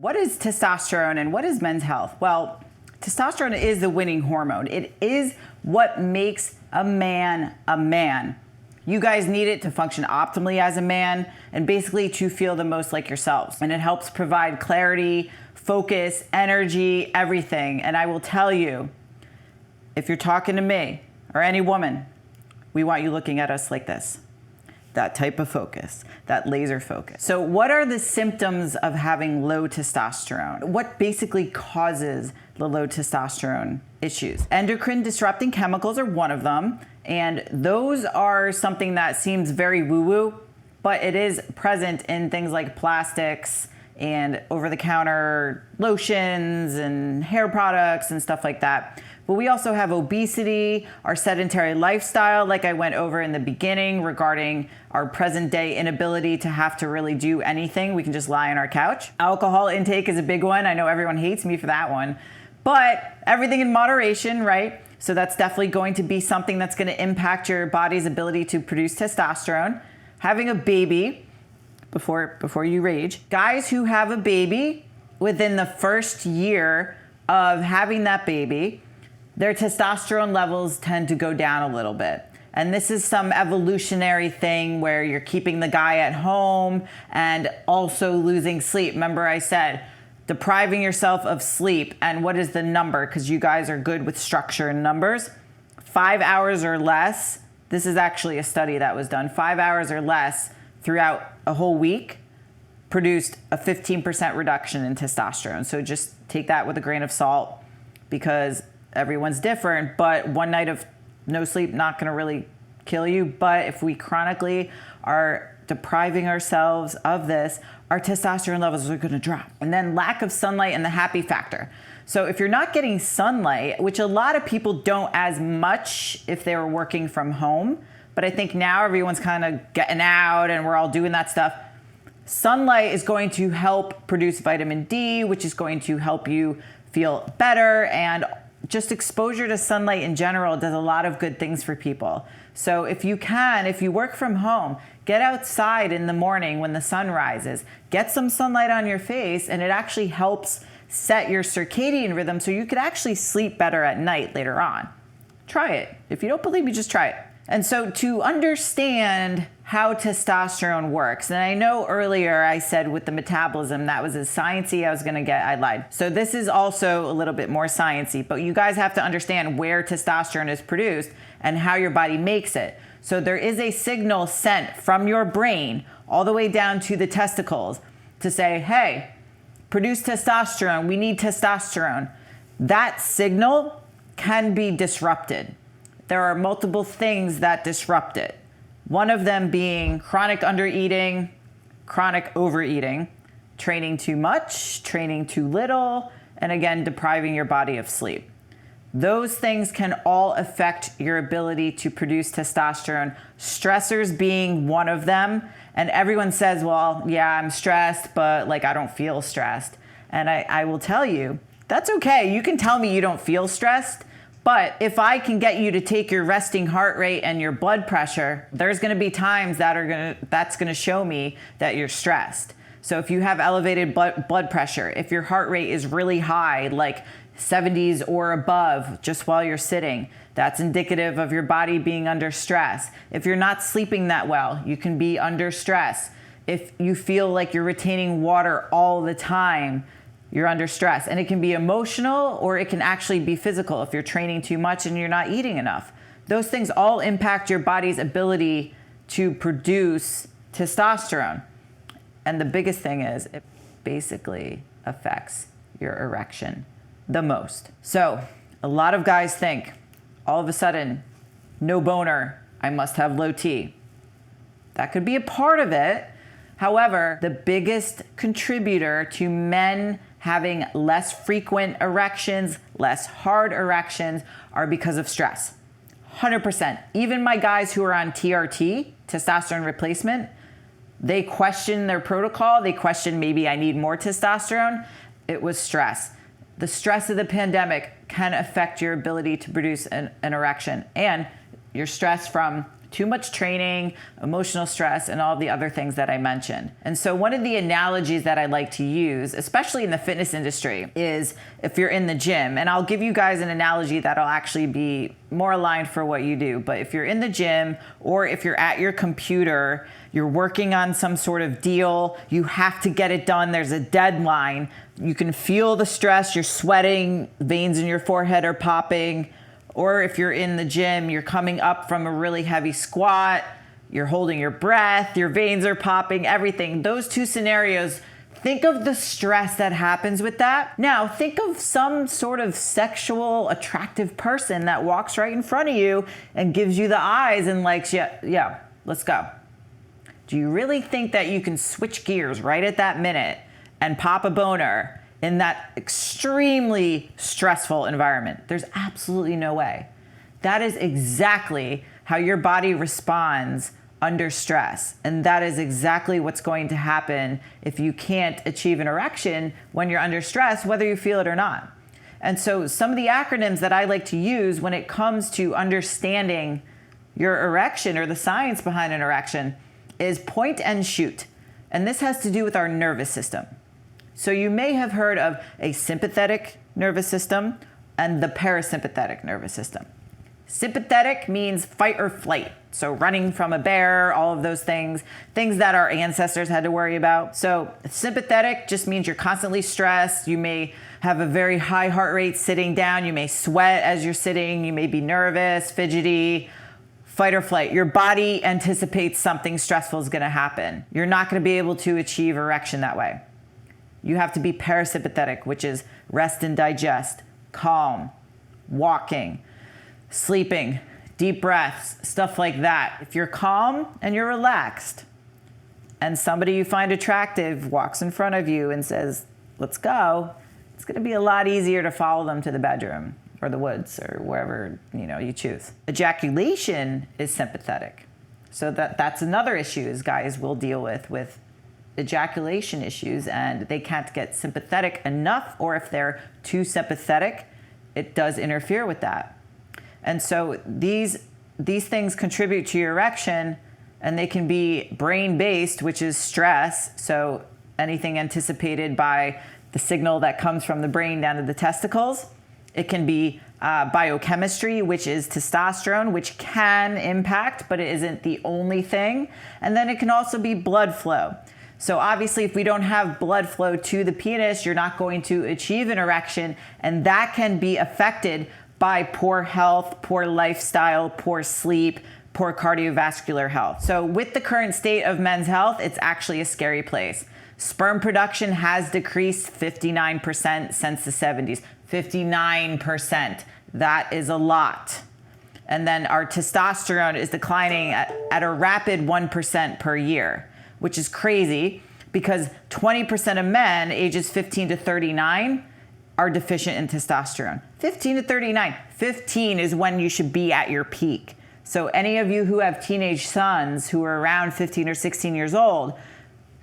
What is testosterone and what is men's health? Well, testosterone is the winning hormone. It is what makes a man a man. You guys need it to function optimally as a man and basically to feel the most like yourselves. And it helps provide clarity, focus, energy, everything. And I will tell you, if you're talking to me or any woman, we want you looking at us like this. That type of focus, that laser focus. So what are the symptoms of having low testosterone? What basically causes the low testosterone issues? Endocrine disrupting chemicals are one of them, and those are something that seems very woo-woo, but it is present in things like plastics and over-the-counter lotions and hair products and stuff like that. But we also have obesity, our sedentary lifestyle, like I went over in the beginning regarding our present day inability to have to really do anything. We can just lie on our couch. Alcohol intake is a big one. I know everyone hates me for that one, but everything in moderation, right? So that's definitely going to be something that's going to impact your body's ability to produce testosterone. Having a baby, before you rage, guys who have a baby within the first year of having that baby, their testosterone levels tend to go down a little bit. And this is some evolutionary thing where you're keeping the guy at home and also losing sleep. Remember I said, depriving yourself of sleep. And what is the number? Because you guys are good with structure and numbers. 5 hours or less. This is actually a study that was done. 5 hours or less throughout a whole week produced a 15% reduction in testosterone. So just take that with a grain of salt because everyone's different, but one night of no sleep not going to really kill you. But if we chronically are depriving ourselves of this, our testosterone levels are going to drop. And then lack of sunlight and the happy factor. So if you're not getting sunlight, which a lot of people don't as much if they were working from home, but I think now everyone's kind of getting out and we're all doing that stuff. Sunlight is going to help produce vitamin D, which is going to help you feel better, and just exposure to sunlight in general does a lot of good things for people. So if you work from home, get outside in the morning when the sun rises, get some sunlight on your face, and it actually helps set your circadian rhythm so you could actually sleep better at night later on. Try it. If you don't believe me, just try it. And so to understand how testosterone works, and I know earlier I said with the metabolism, that was as sciencey I was gonna get, I lied. So this is also a little bit more sciencey, but you guys have to understand where testosterone is produced and how your body makes it. So there is a signal sent from your brain all the way down to the testicles to say, hey, produce testosterone, we need testosterone. That signal can be disrupted. There are multiple things that disrupt it. One of them being chronic undereating, chronic overeating, training too much, training too little, and again, depriving your body of sleep. Those things can all affect your ability to produce testosterone, stressors being one of them. And everyone says, well, yeah, I'm stressed, but like I don't feel stressed. And I will tell you, that's okay. You can tell me you don't feel stressed. But if I can get you to take your resting heart rate and your blood pressure, there's going to be times that's going to show me that you're stressed. So if you have elevated blood pressure, if your heart rate is really high, like 70s or above, just while you're sitting, that's indicative of your body being under stress. If you're not sleeping that well, you can be under stress. If you feel like you're retaining water all the time, you're under stress. And it can be emotional or it can actually be physical if you're training too much and you're not eating enough. Those things all impact your body's ability to produce testosterone. And the biggest thing is it basically affects your erection the most. So a lot of guys think all of a sudden, no boner, I must have low T. That could be a part of it. However, the biggest contributor to men having less frequent erections, less hard erections, are because of stress. 100%. Even my guys who are on TRT, testosterone replacement, they question their protocol. They question maybe I need more testosterone. It was stress. The stress of the pandemic can affect your ability to produce an erection, and your stress from Too much training, emotional stress, and all the other things that I mentioned. And so one of the analogies that I like to use, especially in the fitness industry, is if you're in the gym, and I'll give you guys an analogy that'll actually be more aligned for what you do. But if you're in the gym or if you're at your computer, you're working on some sort of deal, you have to get it done, there's a deadline, you can feel the stress, you're sweating, veins in your forehead are popping. Or if you're in the gym, you're coming up from a really heavy squat, you're holding your breath, your veins are popping, everything. Those two scenarios, think of the stress that happens with that. Now, think of some sort of sexual, attractive person that walks right in front of you and gives you the eyes and likes, yeah, let's go. Do you really think that you can switch gears right at that minute and pop a boner in that extremely stressful environment? There's absolutely no way. That is exactly how your body responds under stress. And that is exactly what's going to happen if you can't achieve an erection when you're under stress, whether you feel it or not. And so some of the acronyms that I like to use when it comes to understanding your erection or the science behind an erection is point and shoot. And this has to do with our nervous system. So you may have heard of a sympathetic nervous system and the parasympathetic nervous system. Sympathetic means fight or flight. So running from a bear, all of those things that our ancestors had to worry about. So sympathetic just means you're constantly stressed. You may have a very high heart rate sitting down. You may sweat as you're sitting. You may be nervous, fidgety. Fight or flight. Your body anticipates something stressful is going to happen. You're not going to be able to achieve erection that way. You have to be parasympathetic, which is rest and digest, calm, walking, sleeping, deep breaths, stuff like that. If you're calm and you're relaxed and somebody you find attractive walks in front of you and says, let's go, it's going to be a lot easier to follow them to the bedroom or the woods or wherever you choose. Ejaculation is sympathetic. So that's another issue is guys will deal with ejaculation issues and they can't get sympathetic enough, or if they're too sympathetic, it does interfere with that. And so these things contribute to your erection, and they can be brain-based, which is stress. So anything anticipated by the signal that comes from the brain down to the testicles. It can be biochemistry, which is testosterone, which can impact, but it isn't the only thing. And then it can also be blood flow. So obviously, if we don't have blood flow to the penis, you're not going to achieve an erection, and that can be affected by poor health, poor lifestyle, poor sleep, poor cardiovascular health. So with the current state of men's health, it's actually a scary place. Sperm production has decreased 59% since the 70s. 59%. That is a lot. And then our testosterone is declining at a rapid 1% per year, which is crazy because 20% of men ages 15 to 39 are deficient in testosterone. 15 to 39. 15 is when you should be at your peak. So any of you who have teenage sons who are around 15 or 16 years old,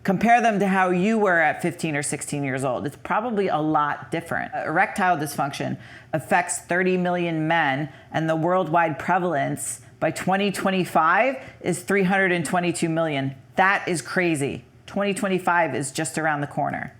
compare them to how you were at 15 or 16 years old. It's probably a lot different. Erectile dysfunction affects 30 million men, and the worldwide prevalence by 2025 is 322 million. That is crazy. 2025 is just around the corner.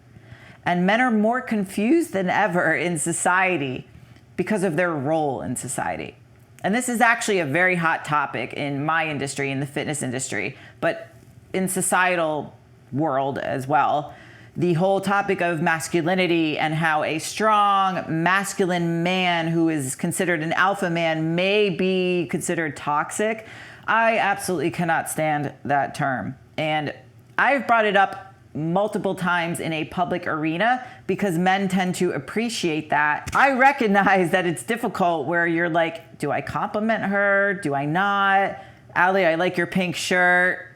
And men are more confused than ever in society because of their role in society. And this is actually a very hot topic in my industry, in the fitness industry, but in societal world as well. The whole topic of masculinity and how a strong masculine man who is considered an alpha man may be considered toxic. I absolutely cannot stand that term. And I've brought it up multiple times in a public arena because men tend to appreciate that. I recognize that it's difficult where you're like, do I compliment her? Do I not? Ali, I like your pink shirt.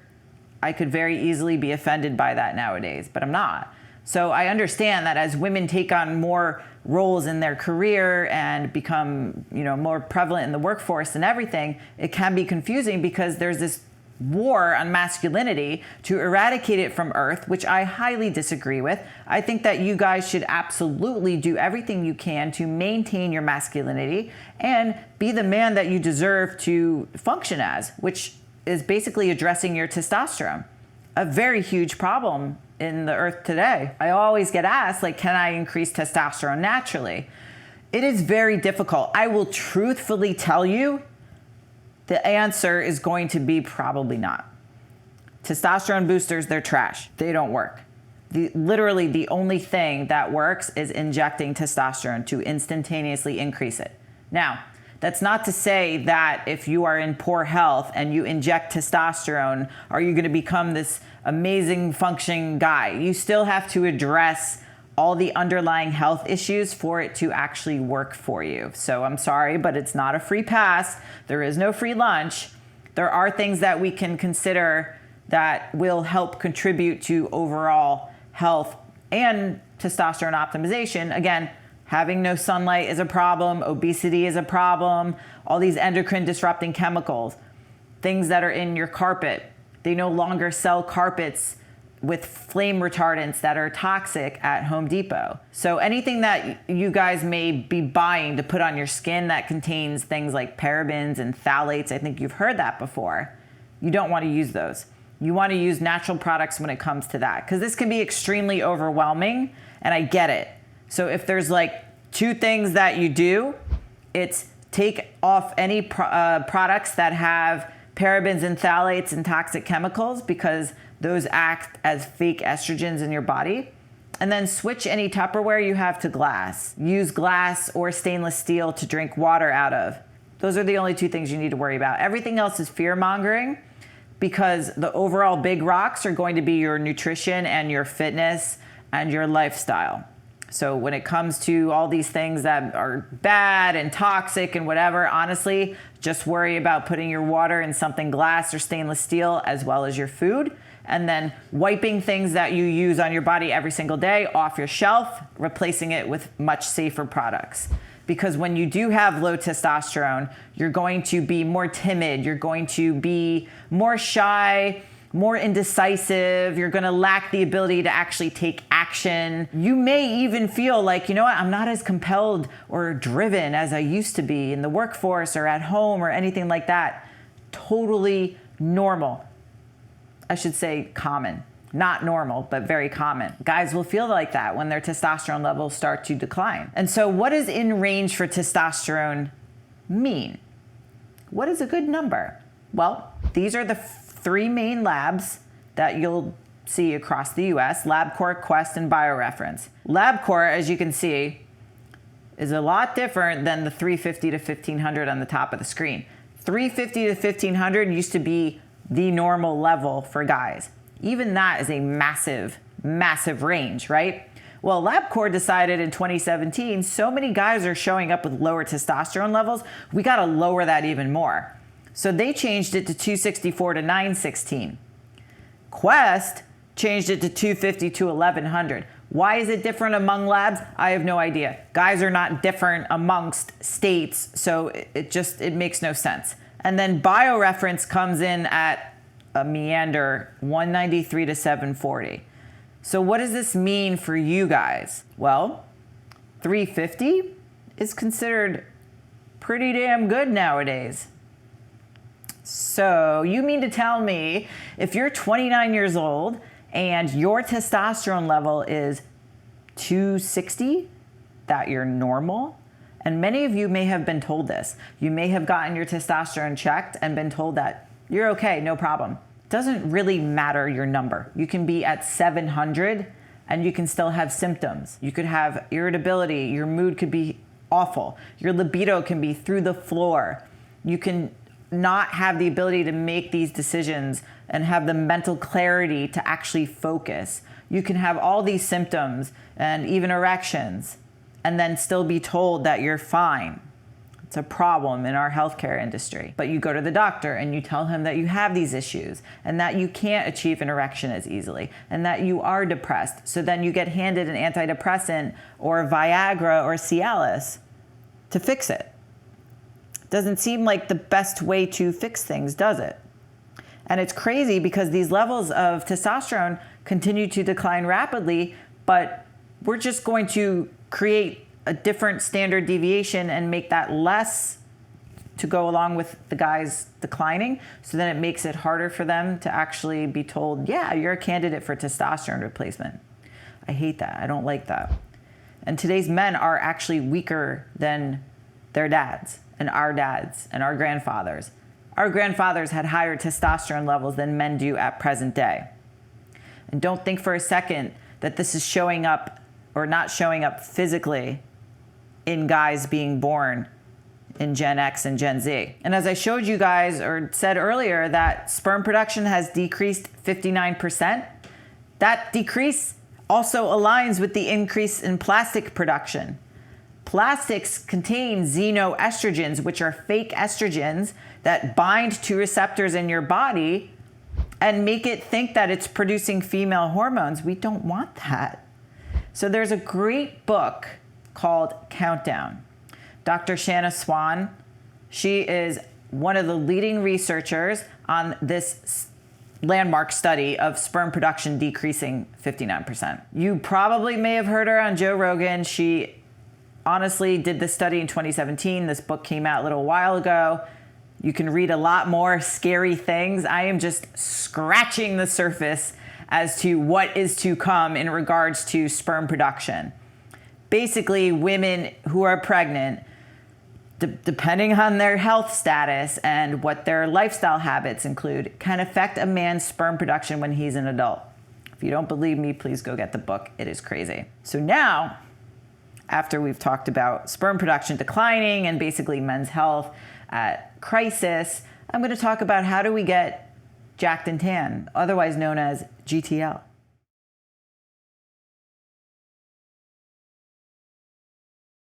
I could very easily be offended by that nowadays, but I'm not. So I understand that as women take on more roles in their career and become, more prevalent in the workforce and everything, it can be confusing because there's this war on masculinity to eradicate it from Earth, which I highly disagree with. I think that you guys should absolutely do everything you can to maintain your masculinity and be the man that you deserve to function as, which is basically addressing your testosterone, a very huge problem in the earth today. I always get asked, like, can I increase testosterone naturally? It is very difficult. I will truthfully tell you, the answer is going to be probably not. Testosterone boosters, they're trash. They don't work. Literally the only thing that works is injecting testosterone to instantaneously increase it. Now, that's not to say that if you are in poor health and you inject testosterone, are you going to become this amazing functioning guy? You still have to address all the underlying health issues for it to actually work for you. So I'm sorry, but it's not a free pass. There is no free lunch. There are things that we can consider that will help contribute to overall health and testosterone optimization. Again, having no sunlight is a problem. Obesity is a problem. All these endocrine disrupting chemicals, things that are in your carpet. They no longer sell carpets with flame retardants that are toxic at Home Depot. So anything that you guys may be buying to put on your skin that contains things like parabens and phthalates, I think you've heard that before, you don't want to use those. You want to use natural products when it comes to that, because this can be extremely overwhelming, and I get it. So if there's like two things that you do, it's take off any products that have parabens and phthalates and toxic chemicals, because those act as fake estrogens in your body. And then switch any Tupperware you have to glass. Use glass or stainless steel to drink water out of. Those are the only two things you need to worry about. Everything else is fear mongering, because the overall big rocks are going to be your nutrition and your fitness and your lifestyle. So when it comes to all these things that are bad and toxic and whatever, honestly, just worry about putting your water in something glass or stainless steel, as well as your food, and then wiping things that you use on your body every single day off your shelf, replacing it with much safer products. Because when you do have low testosterone, you're going to be more timid, you're going to be more shy, more indecisive, you're gonna lack the ability to actually take action. You may even feel like, you know what, I'm not as compelled or driven as I used to be in the workforce or at home or anything like that. Totally normal. I should say common. Not normal, but very common. Guys will feel like that when their testosterone levels start to decline. And so what does in range for testosterone mean? What is a good number? Well, these are the three main labs that you'll see across the US: LabCorp, Quest, and BioReference. LabCorp, as you can see, is a lot different than the 350 to 1500 on the top of the screen. 350 to 1500 used to be the normal level for guys. Even that is a massive, massive range, right? Well, LabCorp decided in 2017, so many guys are showing up with lower testosterone levels, we gotta lower that even more. So they changed it to 264 to 916. Quest changed it to 250 to 1100. Why is it different among labs? I have no idea. Guys are not different amongst states, so it makes no sense. And then BioReference comes in at a meander 193 to 740. So what does this mean for you guys? Well, 350 is considered pretty damn good nowadays. So you mean to tell me if you're 29 years old and your testosterone level is 260, that you're normal? And many of you may have been told this. You may have gotten your testosterone checked and been told that you're okay, no problem. Doesn't really matter your number. You can be at 700 and you can still have symptoms. You could have irritability, your mood could be awful, your libido can be through the floor. You can not have the ability to make these decisions and have the mental clarity to actually focus. You can have all these symptoms and even erections and then still be told that you're fine. It's a problem in our healthcare industry. But you go to the doctor and you tell him that you have these issues and that you can't achieve an erection as easily and that you are depressed. So then you get handed an antidepressant or Viagra or Cialis to fix it. Doesn't seem like the best way to fix things, does it? And it's crazy because these levels of testosterone continue to decline rapidly, but we're just going to create a different standard deviation and make that less to go along with the guys declining. So then it makes it harder for them to actually be told, yeah, you're a candidate for testosterone replacement. I hate that. I don't like that. And today's men are actually weaker than their dads and our grandfathers. Our grandfathers had higher testosterone levels than men do at present day. And don't think for a second that this is showing up or not showing up physically in guys being born in Gen X and Gen Z. And as I showed you guys or said earlier that sperm production has decreased 59%, that decrease also aligns with the increase in plastic production. Plastics contain xenoestrogens, which are fake estrogens that bind to receptors in your body and make it think that it's producing female hormones. We don't want that. So there's a great book called Countdown. Dr. Shanna Swan, she is one of the leading researchers on this landmark study of sperm production decreasing 59%. You probably may have heard her on Joe Rogan. She honestly did this study in 2017. This book came out a little while ago. You can read a lot more scary things. I am just scratching the surface as to what is to come in regards to sperm production. Basically, women who are pregnant, depending on their health status and what their lifestyle habits include, can affect a man's sperm production when he's an adult. If you don't believe me, please go get the book. It is crazy. So now, after we've talked about sperm production declining and basically men's health at crisis, I'm going to talk about how do we get jacked and tan, otherwise known as GTL.